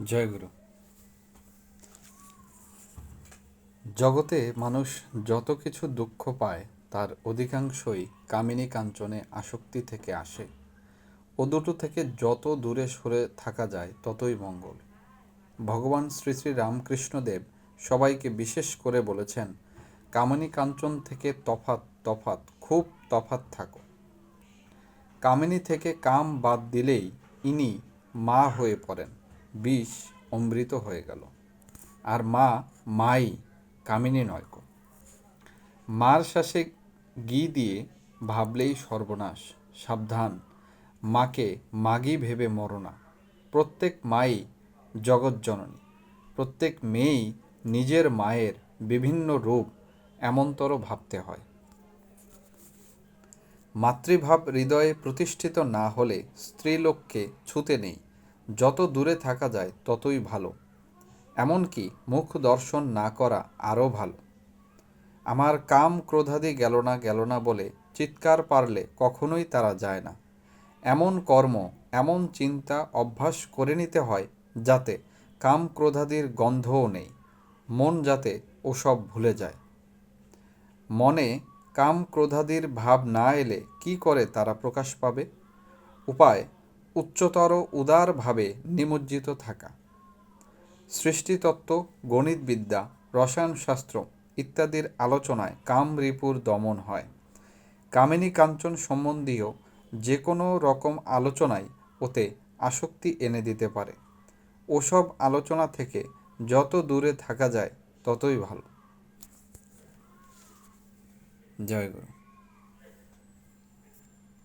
জয়গুরু। জগতে মানুষ যত কিছু দুঃখ পায় তার অধিকাংশই কামিনী কাঞ্চনে আসক্তি থেকে আসে। ও দুটো থেকে যত দূরে সরে থাকা যায় ততই মঙ্গল। ভগবান শ্রী শ্রী রামকৃষ্ণদেব সবাইকে বিশেষ করে বলেছেন, কামিনী কাঞ্চন থেকে তফাৎ খুব তফাৎ থাকো। কামিনী থেকে কাম বাদ দিলেই ইনি মা হয়ে পড়েন, বিষ অমৃত হয়ে গেল। আর মাই, কামিনী নয়কো। মার শ্বাসে ঘি দিয়ে ভাবলেই সর্বনাশ, সাবধান, মাকে মাগী ভেবে মরো না। প্রত্যেক মাই জগৎজননী, প্রত্যেক মেয়েই নিজের মায়ের বিভিন্ন রূপ এমনতর ভাবতে হয়। মাতৃভাব হৃদয়ে প্রতিষ্ঠিত না হলে স্ত্রীলোককে ছুতে নেই, যত দূরে থাকা যায় ততই ভালো। এমনকি মুখ দর্শন না করা আরও ভালো। আমার কাম ক্রোধাদি গেল না বলে চিৎকার পারলে কখনোই তারা যায় না। এমন কর্ম, এমন চিন্তা অভ্যাস করে নিতে হয় যাতে কাম ক্রোধাদির গন্ধও নেই, মন যাতে ওসব ভুলে যায়। মনে কাম ক্রোধাদির ভাব না এলে কি করে তারা প্রকাশ পাবে? উপায় উচ্চতর উদারভাবে নিমজ্জিত থাকা। সৃষ্টিতত্ত্ব, গণিতবিদ্যা, রসায়নশাস্ত্র ইত্যাদির আলোচনায় কাম রিপুর দমন হয়। কামিনী কাঞ্চন সম্বন্ধীয় যে কোনো রকম আলোচনাই ওতে আসক্তি এনে দিতে পারে। ওসব আলোচনা থেকে যত দূরে থাকা যায় ততই ভালো। জয় গুরু।